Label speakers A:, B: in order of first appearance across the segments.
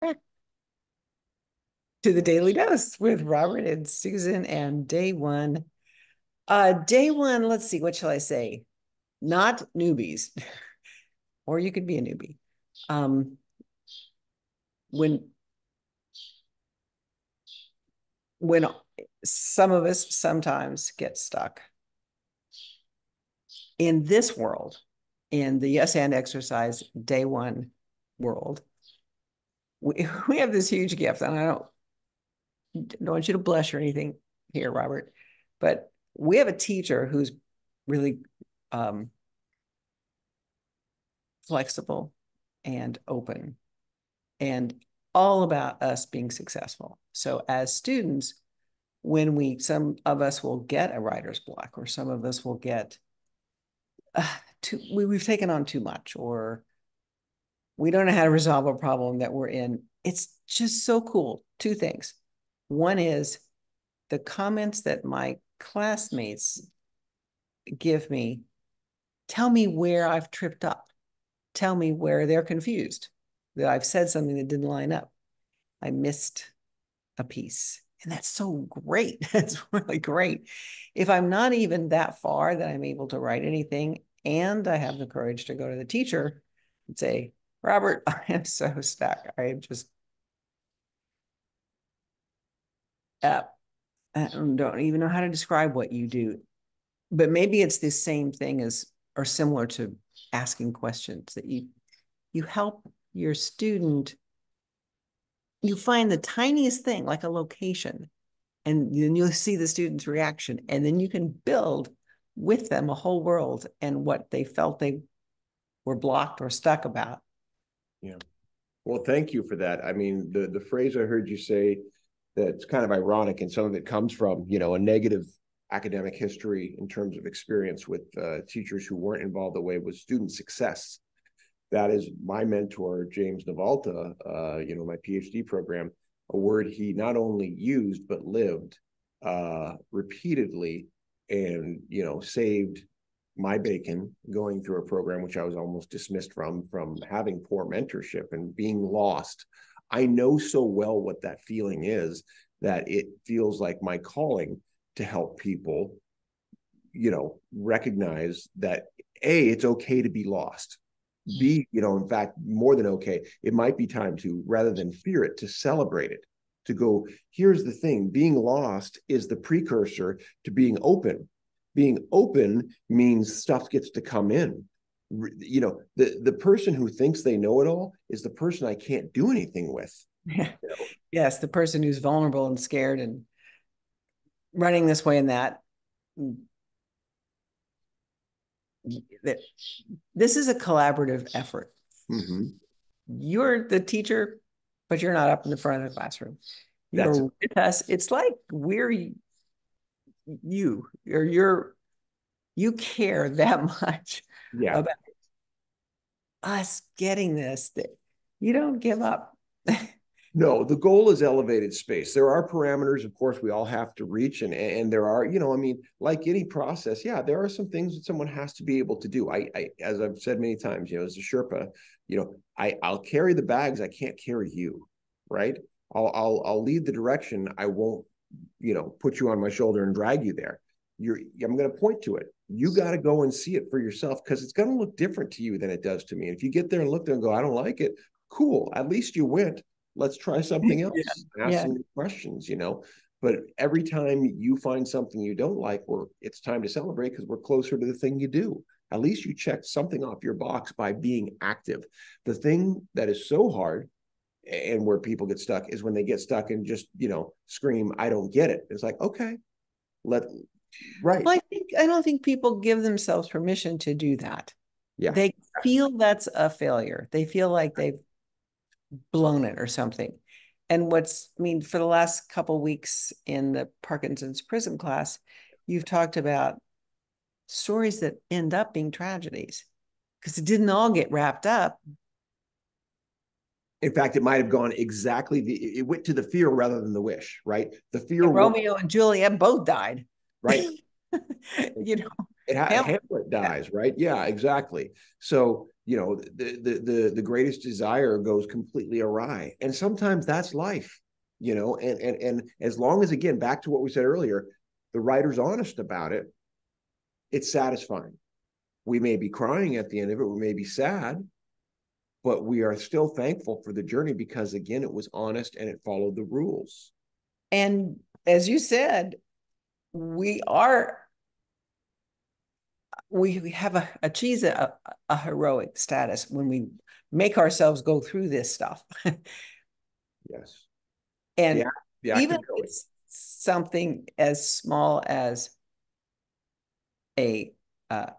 A: Back to the Daily Dose with Robert and Susan and day one. Day one, let's see, what shall I say? Not newbies, or you could be a newbie. Um, when when some of us sometimes get stuck in this world, in the yes and exercise day one world, we have this huge gift, and I don't want you to blush or anything here, Robert, but we have a teacher who's really flexible and open and all about us being successful. So as students, when some of us will get a writer's block, or some of us will get we've taken on too much, or we don't know how to resolve a problem that we're in. It's just so cool. Two things. One is the comments that my classmates give me tell me where I've tripped up, tell me where they're confused, that I've said something that didn't line up. I missed a piece. And that's so great. That's really great. If I'm not even that far that I'm able to write anything, and I have the courage to go to the teacher and say, Robert, I am so stuck. I am just, I don't even know how to describe what you do. But maybe it's the same thing as, or similar to asking questions, that you help your student, you find the tiniest thing, like a location, and then you'll see the student's reaction, and then you can build with them a whole world and what they felt they were blocked or stuck about.
B: Yeah. Well, thank you for that. I mean, the phrase I heard you say, that's kind of ironic, and some of it comes from, a negative academic history in terms of experience with teachers who weren't involved the way, was student success. That is my mentor, James Navalta, my PhD program, a word he not only used, but lived repeatedly, and, saved my bacon going through a program which I was almost dismissed from having poor mentorship and being lost. I know so well what that feeling is, that it feels like my calling to help people, recognize that A, it's okay to be lost. B, in fact, more than okay, it might be time to, rather than fear it, to celebrate it, to go, here's the thing, being lost is the precursor to being open. Being open means stuff gets to come in. The person who thinks they know it all is the person I can't do anything with.
A: Yes, the person who's vulnerable and scared and running this way and that. This is a collaborative effort.
B: Mm-hmm.
A: You're the teacher, but you're not up in the front of the classroom. You're with us. It's like we're you care that much about us getting this, that you don't give up.
B: No, the goal is elevated space. There are parameters, of course, we all have to reach, and there are, like any process, yeah, there are some things that someone has to be able to do. I as I've said many times, as a Sherpa, I'll carry the bags, I can't carry you, right? I'll lead the direction. I won't, put you on my shoulder and drag you there. I'm going to point to it. You got to go and see it for yourself, because it's going to look different to you than it does to me. And if you get there and look there and go, I don't like it, cool. At least you went. Let's try something else. Ask some questions, But every time you find something you don't like, or it's time to celebrate because we're closer to the thing you do. At least you checked something off your box by being active. The thing that is so hard, and where people get stuck, is when they get stuck and just, scream, I don't get it. It's like, okay, right.
A: Well, I don't think people give themselves permission to do that.
B: Yeah.
A: They feel that's a failure. They feel like they've blown it or something. And for the last couple of weeks in the Parkinson's Prism class, you've talked about stories that end up being tragedies, because it didn't all get wrapped up.
B: In fact, it might have gone exactly it went to the fear rather than the wish, right? The fear.
A: And Romeo and Juliet both died.
B: Right.
A: You know, Hamlet.
B: Hamlet
A: Yeah.
B: dies, right? Yeah, exactly. So, the greatest desire goes completely awry. And sometimes that's life, and as long as, again, back to what we said earlier, the writer's honest about it, it's satisfying. We may be crying at the end of it, we may be sad, but we are still thankful for the journey because, again, it was honest and it followed the rules.
A: And as you said, we are we have achieved a heroic status when we make ourselves go through this stuff.
B: Yes. The
A: And
B: act, the act
A: even
B: of
A: if
B: going.
A: it's something as small as a an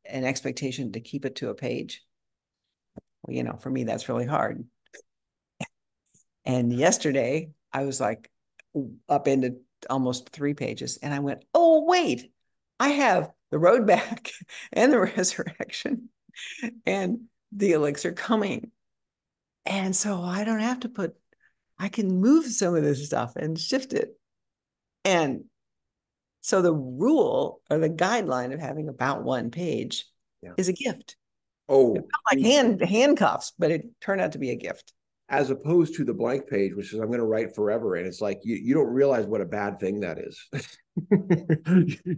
A: expectation to keep it to a page, well, for me, that's really hard. And yesterday, I was like up into almost 3 pages, and I went, "Oh, wait, I have the road back and the resurrection and the elixir coming." And so I don't have to I can move some of this stuff and shift it. And so the rule or the guideline of having about 1 page
B: Yeah.
A: is a gift. It
B: Oh,
A: felt like handcuffs, but it turned out to be a gift.
B: as opposed to the blank page, which is I'm going to write forever. And it's like, you don't realize what a bad thing that is.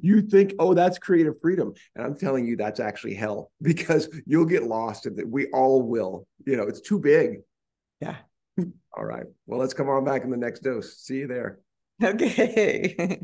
B: You think, oh, that's creative freedom. And I'm telling you, that's actually hell because you'll get lost in it. We all will. It's too big.
A: Yeah.
B: All right. Well, let's come on back in the next dose. See you there.
A: Okay.